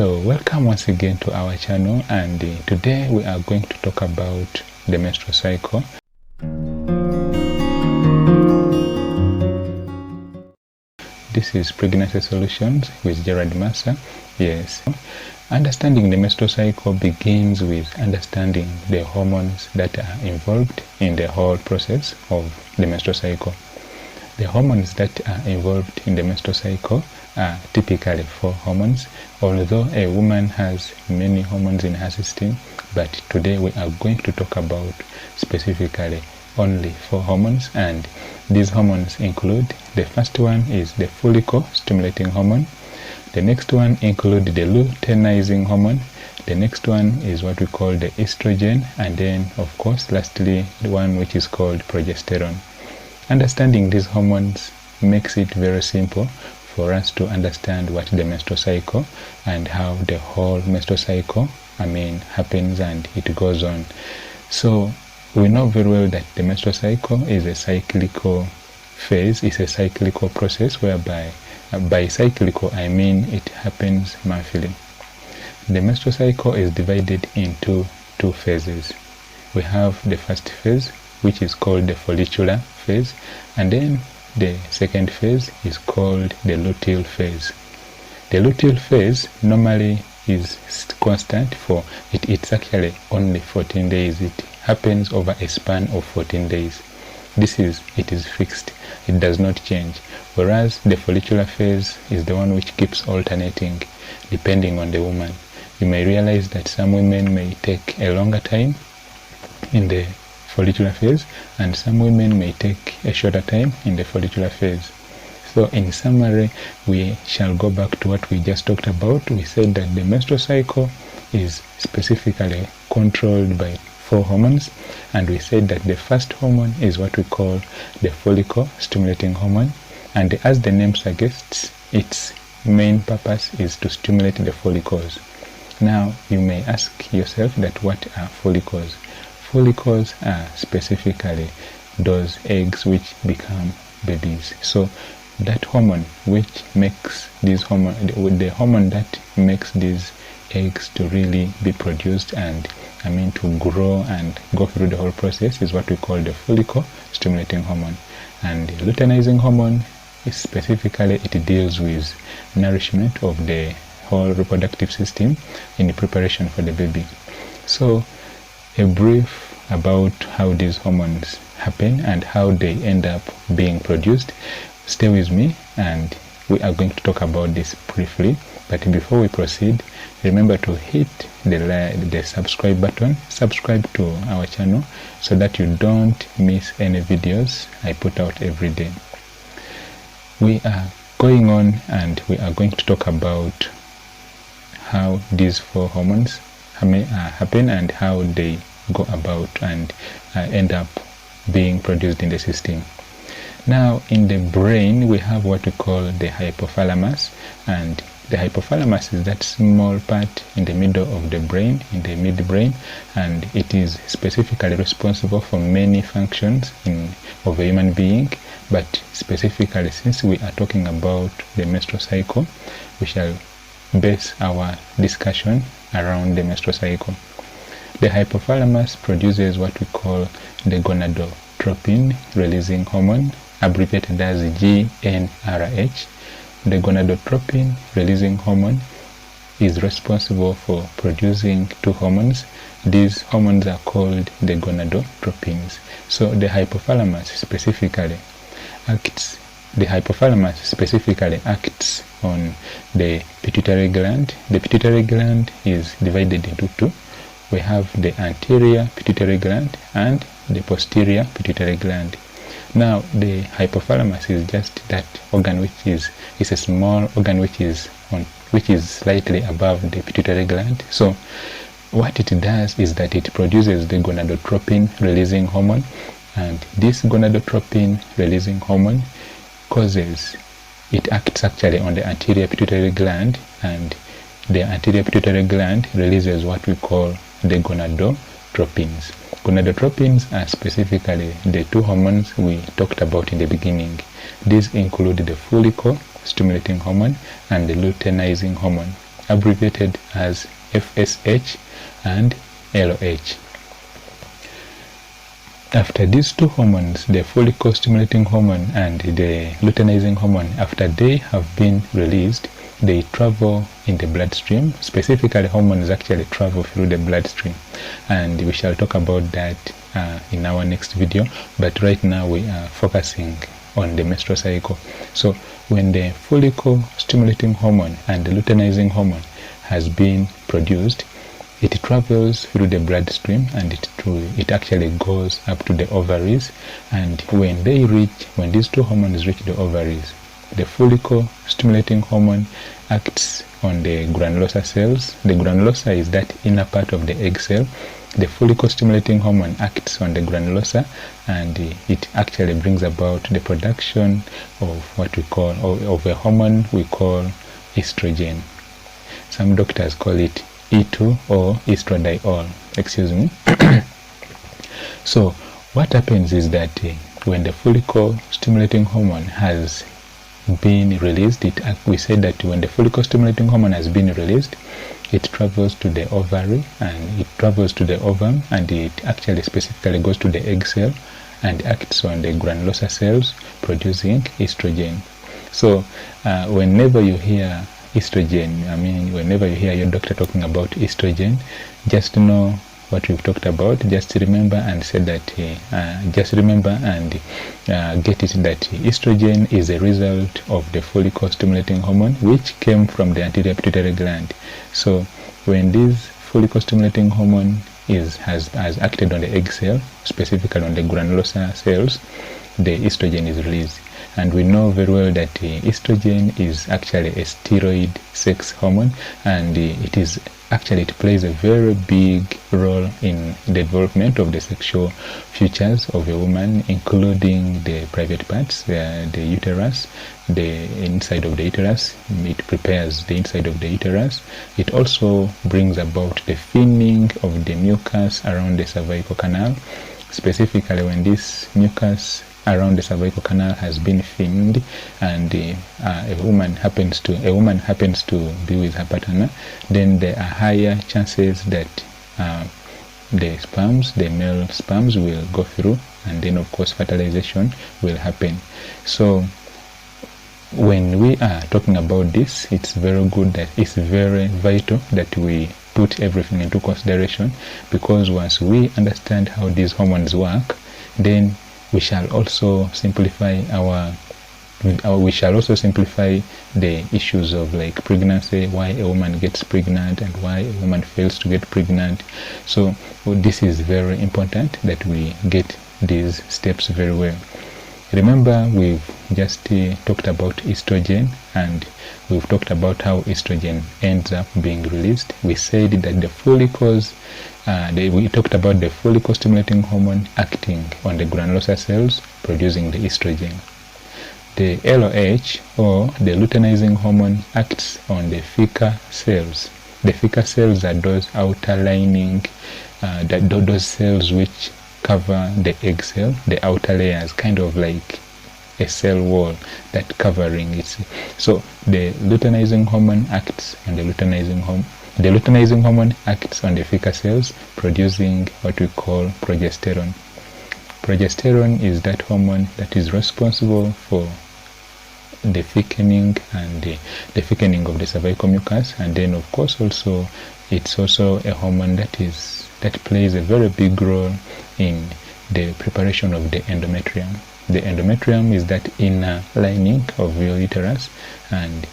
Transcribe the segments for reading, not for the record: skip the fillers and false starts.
So welcome once again to our channel, and today we are going to talk about the menstrual cycle. This is Pregnancy Solutions with Gerard Massa. Yes, understanding the menstrual cycle begins with understanding the hormones that are involved in the whole process of the menstrual cycle. The hormones that are involved in the menstrual cycle are typically 4 hormones, although a woman has many hormones in her system, but today we are going to talk about specifically only 4 hormones, and these hormones include: the first one is the follicle stimulating hormone, the next one include the luteinizing hormone, the next one is what we call the estrogen, and then of course lastly the one which is called progesterone. Understanding these hormones makes it very simple for us to understand what the menstrual cycle and how the whole menstrual cycle happens and it goes on. So we know very well that the menstrual cycle is a cyclical phase, it's a cyclical process whereby, by cyclical I mean it happens monthly. The menstrual cycle is divided into 2 phases. We have the first phase, which is called the follicular phase, and then the second phase is called the luteal phase. The luteal phase normally is constant for it's actually only 14 days. It happens over a span of 14 days. It is fixed, it does not change, whereas the follicular phase is the one which keeps alternating depending on the woman. You may realize that some women may take a longer time in the follicular phase, and some women may take a shorter time in the follicular phase. So in summary, we shall go back to what we just talked about. We said that the menstrual cycle is specifically controlled by 4 hormones, and we said that the first hormone is what we call the follicle stimulating hormone, and as the name suggests, its main purpose is to stimulate the follicles. Now you may ask yourself that what are follicles? Follicles are specifically those eggs which become babies. So that hormone which makes these the hormone that makes these eggs to really be produced and to grow and go through the whole process is what we call the follicle stimulating hormone. And the luteinizing hormone is specifically, it deals with nourishment of the whole reproductive system in the preparation for the baby. So a brief about how these hormones happen and how they end up being produced. Stay with me and we are going to talk about this briefly, but before we proceed, remember to hit the subscribe button, subscribe to our channel so that you don't miss any videos I put out every day. We are going on and we are going to talk about how these 4 hormones happen and how they go about and end up being produced in the system. Now in the brain we have what we call the hypothalamus, and the hypothalamus is that small part in the middle of the brain, in the midbrain, and it is specifically responsible for many functions of a human being. But specifically, since we are talking about the menstrual cycle, we shall base our discussion around the menstrual cycle. The hypothalamus produces what we call the gonadotropin releasing hormone, abbreviated as GnRH. The gonadotropin releasing hormone is responsible for producing 2 hormones. These hormones are called the gonadotropins. So the hypothalamus specifically acts on the pituitary gland. The pituitary gland is divided into 2. We have the anterior pituitary gland and the posterior pituitary gland. Now the hypothalamus is just that organ which is a small organ which is slightly above the pituitary gland. So what it does is that it produces the gonadotropin releasing hormone, and this gonadotropin releasing hormone acts actually on the anterior pituitary gland, and the anterior pituitary gland releases what we call the gonadotropins. Gonadotropins are specifically the 2 hormones we talked about in the beginning. These include the follicle stimulating hormone and the luteinizing hormone. abbreviated as FSH and LH. After these two hormones, the follicle-stimulating hormone and the luteinizing hormone, after they have been released, they travel in the bloodstream. Specifically, hormones actually travel through the bloodstream, and we shall talk about that in our next video. But right now we are focusing on the menstrual cycle. So when the follicle-stimulating hormone and the luteinizing hormone has been produced, it travels through the bloodstream, and it actually goes up to the ovaries. And when these two hormones reach the ovaries, the follicle-stimulating hormone acts on the granulosa cells. The granulosa is that inner part of the egg cell. The follicle-stimulating hormone acts on the granulosa, and it actually brings about the production of what we call, of a hormone we call estrogen. Some doctors call it E2 or estradiol, excuse me. So what happens is that when the follicle-stimulating hormone has been released, we said that when the follicle-stimulating hormone has been released, it travels to the ovary, and it travels to the ovum, and it actually specifically goes to the egg cell and acts on the granulosa cells, producing estrogen. So whenever you hear estrogen, whenever you hear your doctor talking about estrogen, just know what we've talked about. Just remember and say that get it that estrogen is a result of the follicle-stimulating hormone, which came from the anterior pituitary gland. So when this follicle-stimulating hormone has acted on the egg cell, specifically on the granulosa cells, the estrogen is released. And we know very well that estrogen is actually a steroid sex hormone, and it plays a very big role in the development of the sexual features of a woman, including the private parts, the uterus, the inside of the uterus. It prepares the inside of the uterus. It also brings about the thinning of the mucus around the cervical canal, specifically when this mucus around the cervical canal has been thinned, and a woman happens to be with her partner, then there are higher chances that the male sperms will go through, and then of course fertilization will happen. So when we are talking about this, it's very vital that we put everything into consideration, because once we understand how these hormones work, then we shall also simplify the issues of like pregnancy, why a woman gets pregnant and why a woman fails to get pregnant. So this is very important that we get these steps very well. Remember, we've just talked about estrogen, and we've talked about how estrogen ends up being released. We said that the follicles, we talked about the follicle-stimulating hormone acting on the granulosa cells, producing the estrogen. The LH, or the luteinizing hormone, acts on the theca cells. The theca cells are those outer lining, those cells which cover the egg cell, the outer layers, kind of like a cell wall that covering it. So the luteinizing hormone acts on the luteinizing hormone. The luteinizing hormone acts on the theca cells, producing what we call progesterone. Progesterone is that hormone that is responsible for the thickening and the thickening of the cervical mucus, and then of course also it's also a hormone that plays a very big role in the preparation of the endometrium. The endometrium is that inner lining of your uterus, and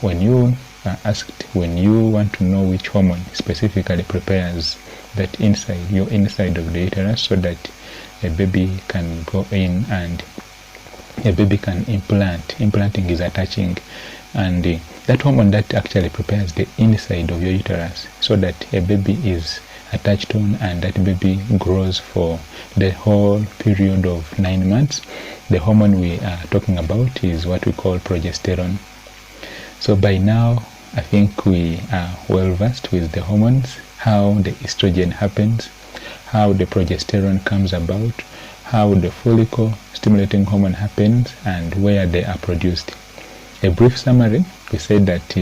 when you are asked, when you want to know which hormone specifically prepares that your inside of the uterus, so that a baby can go in and a baby can implanting is attaching, and that hormone that actually prepares the inside of your uterus so that a baby is attached on and that baby grows for the whole period of 9 months. The hormone we are talking about is what we call progesterone. So by now I think we are well versed with the hormones, how the estrogen happens, how the progesterone comes about, how the follicle stimulating hormone happens, and where they are produced. A brief summary: we said that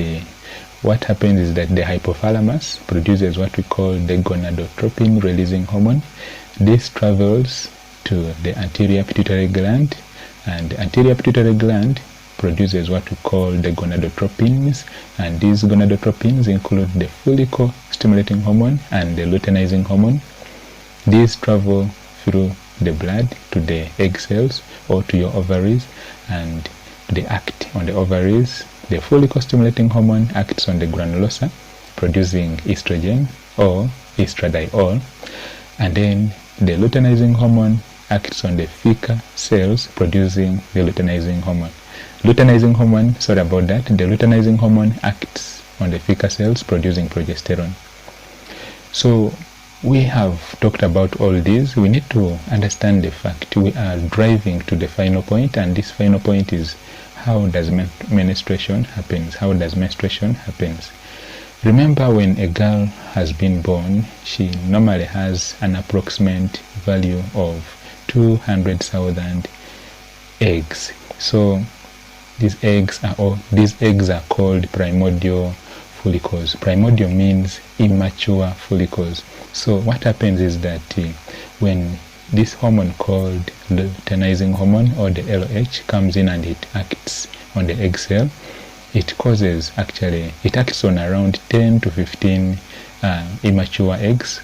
what happens is that the hypothalamus produces what we call the gonadotropin releasing hormone. This travels to the anterior pituitary gland, and the anterior pituitary gland produces what we call the gonadotropins, and these gonadotropins include the follicle stimulating hormone and the luteinizing hormone. These travel through the blood to the egg cells or to your ovaries, and they act on the ovaries. The follicle stimulating hormone acts on the granulosa, producing estrogen or estradiol, and then the luteinizing hormone acts on the theca cells, producing the luteinizing hormone. The luteinizing hormone acts on the theca cells, producing progesterone. So we have talked about all these. We need to understand the fact we are driving to the final point, and this final point is how does menstruation happens? How does menstruation happens? Remember, when a girl has been born, she normally has an approximate value of 200,000 eggs. So these eggs are called primordial follicles. Primordial means immature follicles. So what happens is that when this hormone called luteinizing hormone, or the LH, comes in and it acts on the egg cell, it acts on around 10 to 15 immature eggs.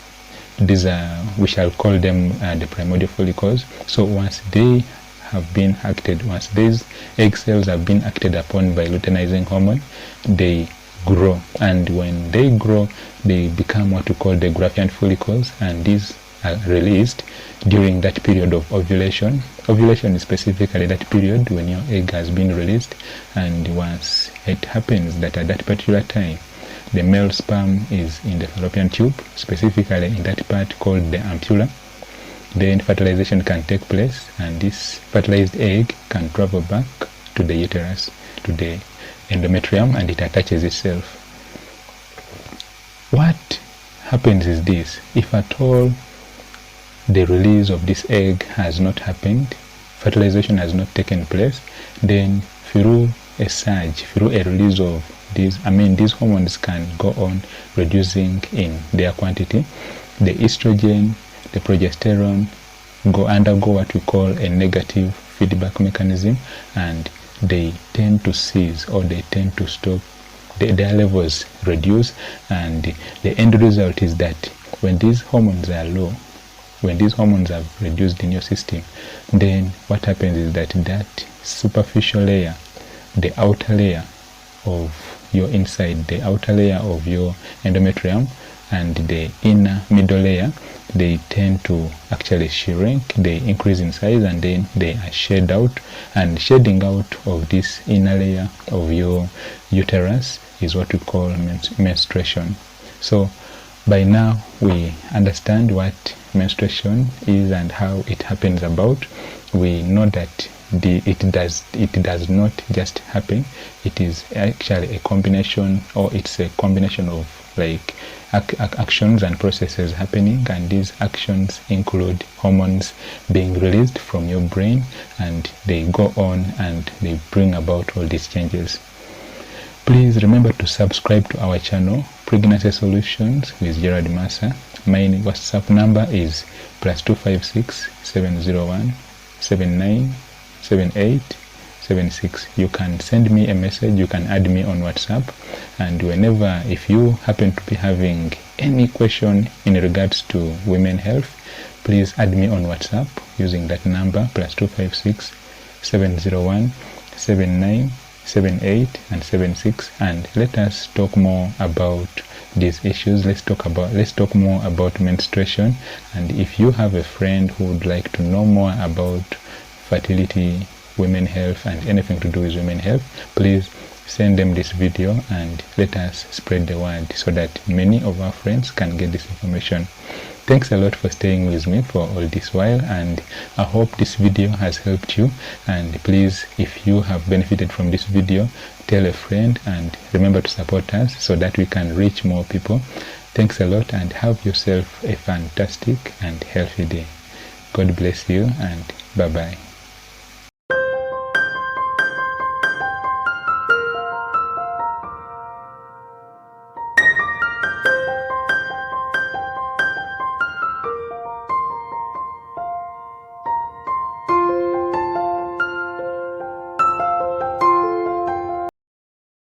These are, we shall call them the primordial follicles. So once they have been acted, once these egg cells have been acted upon by luteinizing hormone, they grow, and when they grow, they become what we call the Graafian follicles, and these are released during that period of ovulation. Ovulation is specifically that period when your egg has been released, and once it happens that at that particular time the male sperm is in the fallopian tube, specifically in that part called the ampulla, then fertilization can take place, and this fertilized egg can travel back to the uterus, to the endometrium, and it attaches itself. What happens is this: if at all the release of this egg has not happened, fertilization has not taken place, then through a surge, through a release of these hormones can go on reducing in their quantity. The estrogen, the progesterone undergo what we call a negative feedback mechanism, and they tend to cease, or they tend to stop. Their levels reduce, and the end result is that when these hormones are low, when these hormones are reduced in your system, then what happens is that that superficial layer, the outer layer of your inside, the outer layer of your endometrium, and the inner middle layer, they tend to actually shrink, they increase in size, and then they are shed out, and shedding out of this inner layer of your uterus is what we call menstruation. So by now we understand what menstruation is and how it happens about. We know that it does not just happen. It is actually a combination, or it's a combination of like actions and processes happening, and these actions include hormones being released from your brain, and they go on and they bring about all these changes. Please remember to subscribe to our channel, Pregnancy Solutions with Gerard Massa. My WhatsApp number is +256 701 7978 76. You can send me a message, you can add me on WhatsApp, and whenever, if you happen to be having any question in regards to women health, please add me on WhatsApp using that number +256 701 7978 and 76, and let us talk more about these issues. Let's talk more about menstruation. And if you have a friend who would like to know more about fertility, women health, and anything to do with women health, please send them this video and let us spread the word so that many of our friends can get this information. Thanks a lot for staying with me for all this while, and I hope this video has helped you. And please, if you have benefited from this video, tell a friend, and remember to support us so that we can reach more people. Thanks a lot, and have yourself a fantastic and healthy day. God bless you, and bye-bye.